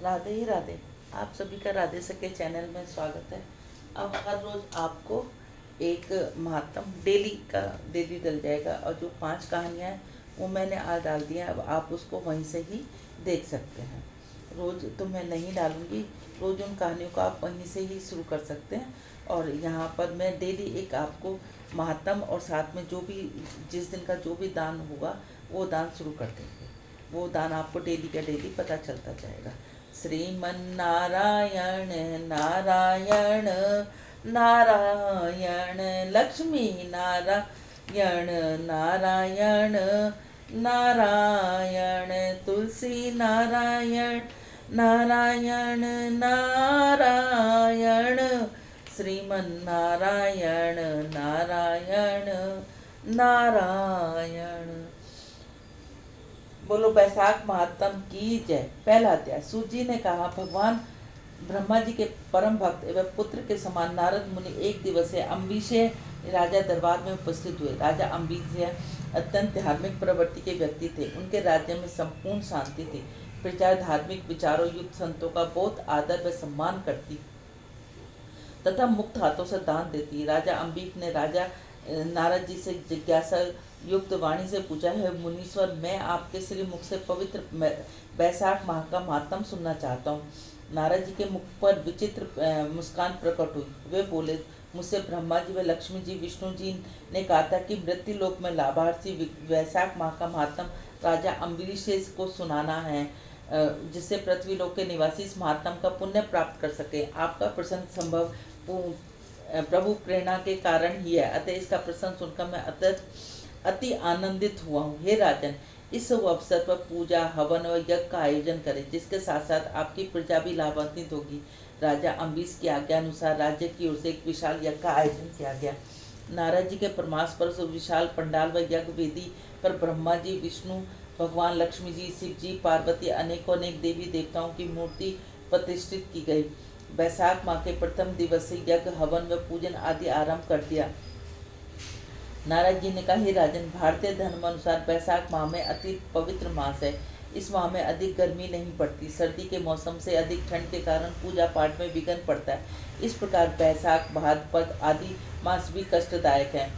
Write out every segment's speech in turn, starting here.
राधे ही राधे। आप सभी का राधे सके चैनल में स्वागत है। अब हर रोज़ आपको एक महात्म डेली डल जाएगा, और जो 5 कहानियाँ हैं वो मैंने आज डाल दी हैं। अब आप उसको वहीं से ही देख सकते हैं। रोज़ तो मैं नहीं डालूँगी, रोज़ उन कहानियों को आप वहीं से ही शुरू कर सकते हैं। और यहाँ पर मैं डेली एक आपको महात्म और साथ में जो भी जिस दिन का जो भी दान होगा वो दान शुरू कर देंगे। वो दान आपको डेली का डेली पता चलता जाएगा। श्रीमन्नारायण नारायण नारायण, लक्ष्मी नारायण नारायण नारायण, तुलसी नारायण नारायण नारायण, श्रीमन्नारायण नारायण नारायण। बोलो बैसाख महात्म की जय। पहला अध्याय। सूत जी ने कहा, भगवान ब्रह्मा जी के परम भक्त एवं पुत्र के समान नारद मुनि एक दिवसीय अम्बिशे राजा दरबार में उपस्थित हुए। राजा अम्बिशे अत्यंत धार्मिक प्रवृत्ति के व्यक्ति थे। उनके राज्य में संपूर्ण शांति थी। प्रजा धार्मिक विचारों युक्त संतों का बहुत आदर व सम्मान करती तथा मुक्त हाथों से दान देती। राजा अम्बिक ने राजा नारद जी से जिज्ञासा युक्त वाणी से पूछा, है मुनीश्वर, मैं आपके श्री मुख से पवित्र बैसाख माह का महात्म सुनना चाहता हूँ। नारद जी के मुख पर विचित्र मुस्कान प्रकट हुई। वे बोले, मुझसे ब्रह्मा जी व लक्ष्मी जी विष्णु जी ने कहा था कि मृत्यु लोक में लाभार्थी वैशाख माह का महात्म राजा अम्बरीश को सुनाना है, जिससे पृथ्वी लोक के निवासी इस महात्म का पुण्य प्राप्त कर सके। आपका प्रसन्न संभव प्रभु प्रेरणा के कारण ही है, अतः इसका प्रसन्न सुनकर मैं अति आनंदित हुआ हूँ। हे राजन, इस अवसर पर पूजा हवन और यज्ञ का आयोजन करें, जिसके साथ साथ आपकी प्रजा भी लाभान्वित होगी। राजा अम्बरीश की आज्ञा अनुसार राज्य की ओर से एक विशाल यज्ञ का आयोजन किया गया। नारद जी के परामर्श पर उस विशाल पंडाल व यज्ञ वेदी पर ब्रह्मा जी, विष्णु भगवान, लक्ष्मी जी, शिव जी, पार्वती, अनेक देवी देवताओं की मूर्ति प्रतिष्ठित की गई। बैसाख माह के प्रथम दिवस से यज्ञ हवन व पूजन आदि आरंभ कर दिया। नारद जी ने कहा, हे राजन, भारतीय धर्म अनुसार बैसाख माह में अति पवित्र मास है। इस माह में अधिक गर्मी नहीं पड़ती। सर्दी के मौसम से अधिक ठंड के कारण पूजा पाठ में विघ्न पड़ता है। इस प्रकार बैसाख, भाद्रपद आदि मास भी कष्टदायक है।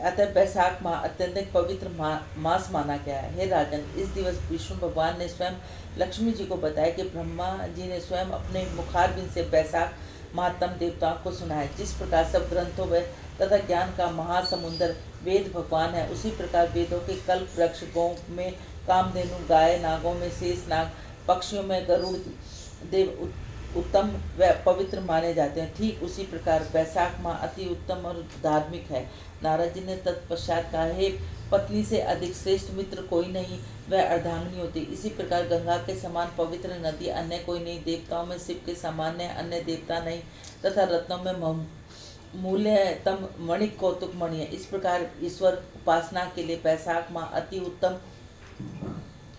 अतः बैसाख माह अत्यंत पवित्र मास माना गया है। हे राजन, इस दिवस विष्णु भगवान ने स्वयं लक्ष्मी जी को बताया कि ब्रह्मा जी ने स्वयं अपने मुखारबिंद से बैसाख महात्म देवताओं को सुनाया। जिस प्रकार सब ग्रंथों में तथा ज्ञान का महासमुंदर वेद भगवान है, उसी प्रकार वेदों के कल्प वृक्ष, गौ में कामधेनु, गाय, नागों में शेष नाग, पक्षियों में गरुड़ देव उत्तम व पवित्र माने जाते हैं। ठीक उसी प्रकार बैसाख माह अति उत्तम और धार्मिक है। नारद जी ने तत्पश्चात कहा, हे पत्नी से अधिक श्रेष्ठ मित्र कोई नहीं, वह अर्धांगिनी होती। इसी प्रकार गंगा के समान पवित्र नदी अन्य कोई नहीं। देवताओं में शिव के सामान्य अन्य देवता नहीं, तथा रत्नों में मूल्यतम मणिक कौतुक मणि है। इस प्रकार ईश्वर उपासना के लिए बैसाख माह अति उत्तम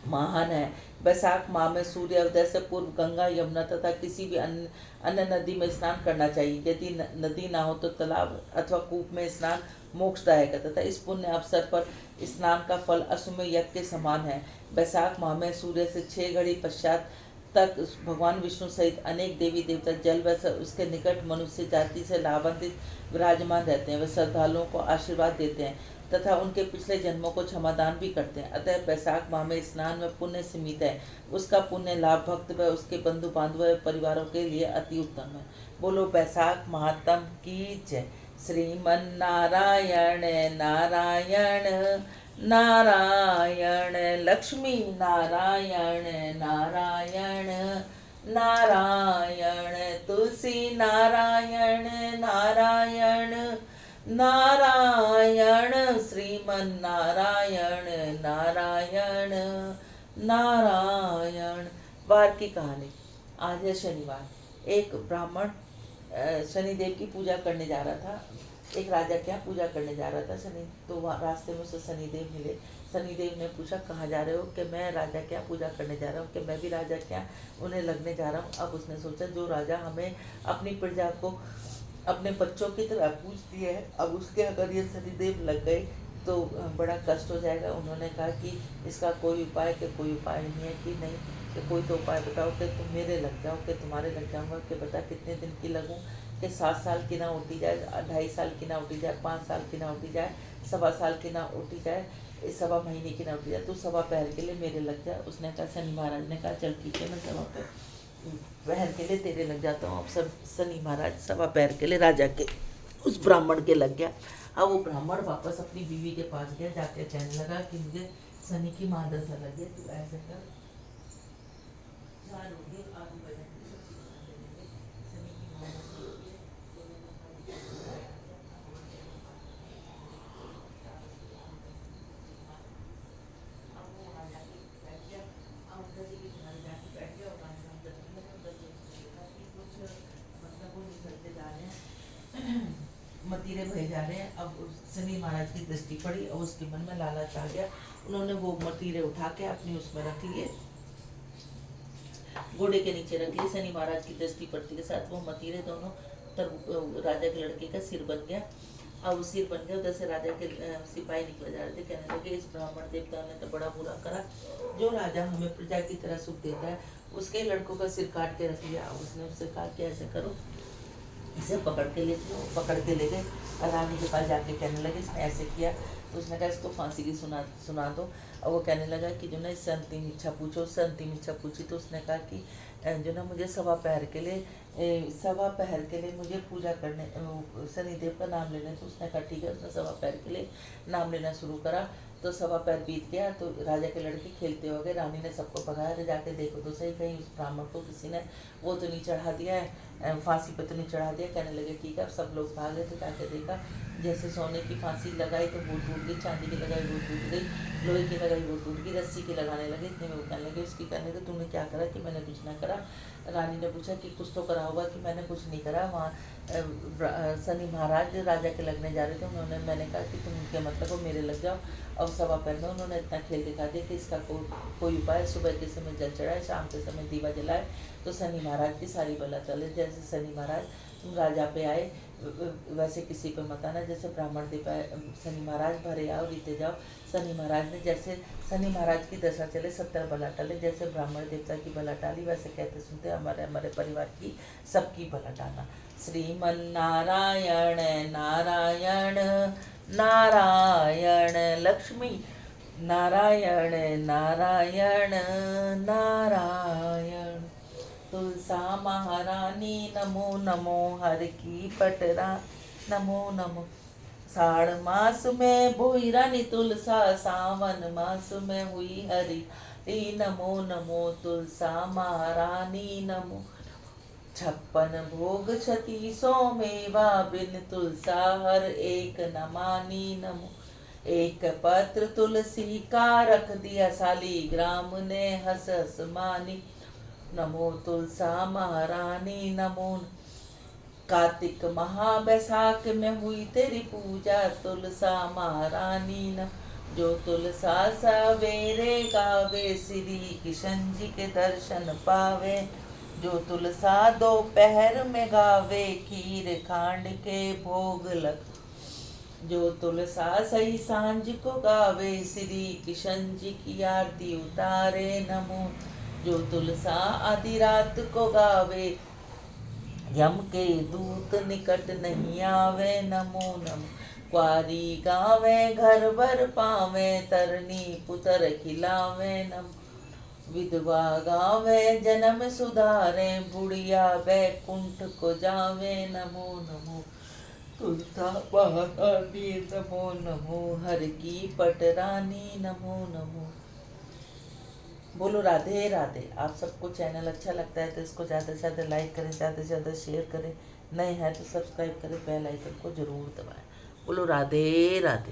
महान है। बैसाख माह में सूर्योदय से पूर्व गंगा, यमुना तथा किसी भी अन्य नदी में स्नान करना चाहिए। यदि नदी ना हो तो तालाब अथवा कूप में स्नान मोक्षदायक है, तथा इस पुण्य अवसर पर स्नान का फल अश्वमेध यज्ञ के समान है। बैसाख माह में सूर्य से 6 घड़ी पश्चात तक भगवान विष्णु सहित अनेक देवी देवता जल व उसके निकट मनुष्य जाति से लाभान्वित विराजमान रहते हैं। वे श्रद्धालुओं को आशीर्वाद देते हैं तथा उनके पिछले जन्मों को क्षमादान भी करते हैं। अतः बैसाख माह में स्नान में पुण्य सीमित है। उसका पुण्य लाभ भक्त व उसके बंधु बांधव व परिवारों के लिए अति उत्तम है। बोलो बैसाख महात्म की जय। श्रीमन्नारायण नारायण नारायण, लक्ष्मी नारायण नारायण नारायण, तुलसी नारायण नारायण नारायण, श्रीमन्नारायण नारायण नारायण। वार की कहानी। आज है शनिवार। एक ब्राह्मण शनिदेव की पूजा करने जा रहा था। एक राजा के यहाँ पूजा करने जा रहा था शनि, तो वहाँ रास्ते में उसे शनिदेव मिले। शनिदेव ने पूछा, कहाँ जा रहे हो? कि मैं राजा के यहाँ पूजा करने जा रहा हूँ, कि मैं भी राजा के यहाँ उन्हें लगने जा रहा हूँ। अब उसने सोचा, जो राजा हमें अपनी प्रजा को अपने बच्चों की तरह पूछती है, अब उसके अगर ये शनिदेव लग गए तो बड़ा कष्ट हो जाएगा। उन्होंने कहा कि इसका कोई उपाय, कि कोई उपाय नहीं है कि नहीं कि कोई तो उपाय बताओ कि तुम मेरे लग जाओ, कि तुम्हारे लग जाऊंगा, कि बता कितने दिन की लगूं, कि 7 साल की ना उठी जाए, 2.5 साल की ना उठी जाए, 5 साल की ना उठी जाए, 1.25 साल की ना उठी जाए, 1.25 महीने की ना उठी जाए, तू 1.25 पैर के लिए मेरे लग जा। उसने कहा, शनि महाराज ने कहा चल ठीक है, मैं 1.25 पैर के लिए तेरे लग जाता हूँ। अब सब शनि महाराज 1.25 पैर के लिए राजा के उस ब्राह्मण के लग गया। अब वो ब्राह्मण वापस अपनी बीवी के पास गया, जाके कहने लगा कि मुझे शनि की महादशा लगी है, तू ऐसे कर, 4 होगी आलू बैंगन की सब्जी बना के देंगे, शनि की महादशा लगी है, तो मैंने कहा अब वो वहाँ जाके बैठ गया। अब अंकल जी के किनारे जाके बैठ गया और रानी राम करने लगा। अंकल जी ने देखा कि कुछ मतलब वो निकलते जा रहे हैं, मतीरे भरे जा रहे हैं। अब शनि महाराज की दृष्टि पड़ी और उसके मन में लालच आ गया। उन्होंने वो मतीरे उठा के अपनी उसमें रख लिए, घोड़े के नीचे रख लिए। शनि महाराज की दृष्टि पड़ती के साथ वो मतीरे दोनों राजा के लड़के का सिर बन गया। अब वो सिर बन गया, उधर से राजा के सिपाही निकले जा रहे थे, कहने लगे इस ब्राह्मण देवता ने तो बड़ा बुरा करा, जो राजा हमें प्रजा की तरह सुख देता है उसके लड़कों का सिर काट के रख लिया। उसने उससे कहा कि ऐसे करो, इसे पकड़ के ले लो। पकड़ के ले गए और रानी के पास जाके कहने लगे इसने ऐसे किया, तो उसने कहा इसको फांसी की सुना दो। और वो कहने लगा कि जो ना इससे अंतिम इच्छा पूछो। उससे अंतिम इच्छा पूछी तो उसने कहा कि जो ना मुझे 1.25 पैर के लिए 1.25 पैर के लिए मुझे पूजा करने, शनिदेव का नाम लेने। तो उसने कहा ठीक है। उसने 1.25 पैर के लिए नाम लेना शुरू करा, तो 1.25 पैर बीत गया। तो राजा के लड़के खेलते हो गए। रानी ने सबको भगाया, तो जाके देखो तो सही, कहीं उस ब्राह्मण को किसी ने वो तो नहीं चढ़ा दिया है, फांसी पे तो नहीं चढ़ा दिया। कहने लगे ठीक है। अब सब लोग भागे, तो जाके देखा जैसे सोने की फांसी लगाई तो वो टूट गई, चांदी की लगाई वो टूट गई, लोहे की लगाई वो टूट गई, रस्सी की लगाने लगे। इतने में वो कहने लगे, उसकी कहने लगे तूने क्या करा? कि मैंने कुछ ना करा। रानी ने पूछा कि कुछ तो करा होगा। कि मैंने कुछ नहीं करा, वहाँ शनि महाराज राजा के लगने जा रहे थे, उन्होंने, मैंने कहा कि तुम उनके मतलब हो मेरे लग जाओ। और 1.25 पैर में उन्होंने इतना खेल दिखा दिया कि इसका कोई उपाय, सुबह के समय जल चढ़ाए, शाम के समय दीवा जलाए तो शनि महाराज की सारी बला चले। जैसे शनि महाराज तुम राजा पे आए वैसे किसी पे मत आना। जैसे ब्राह्मण दे पाए शनि महाराज भरे आओ रीते जाओ। शनि महाराज ने जैसे शनि महाराज की दशा चले 70 बला टले। जैसे ब्राह्मण देवता की बला टाली वैसे कहते सुनते हमारे हमारे परिवार की सबकी बला टाला। श्रीमन नारायण नारायण नारायण लक्ष्मी नारायण नारायण नारायण। तुलसा महारानी नमो नमो, हर की पटरा नमो नमो। 6 मास में बोई रानी तुलसा, सावन मास में हुई हरी नमो नमो। तुलसा महारानी नमो। 56 भोग 36 मेवा, बिन तुलसा हर एक न मानी नमो। एक पत्र तुलसी का रख दिया, शालीग्राम ने हंस हंस मानी नमो। तुलसा महारानी नमो। कार्तिक महाबैसाख में हुई तेरी पूजा, तुलसा महारानी नमो। जो तुलसा सवेरे गावे, श्री किशन जी के दर्शन पावे। जो तुलसा दोपहर में गावे, खीर खांड के भोग लग। जो तुलसा सही सांझ को गावे, श्री किशन जी की आरती उतारे नमो। जो तुलसा आधी रात को गावे, यम के दूत निकट नहीं आवे नमो नमो। क्वारी गावे घर भर पावे, तरनी पुत्र खिलावे नमो। विधवा गावे जन्म सुधारे, बुढ़िया बैकुंठ को जावे नमो नमो। तुलसा महारानी नमो नमो, हर की पटरानी नमो नमो। बोलो राधे राधे। आप सबको चैनल अच्छा लगता है तो इसको ज़्यादा से ज़्यादा लाइक करें, ज़्यादा से ज़्यादा शेयर करें, नए हैं तो सब्सक्राइब करें, बेल आइकन को ज़रूर दबाएं। बोलो राधे राधे।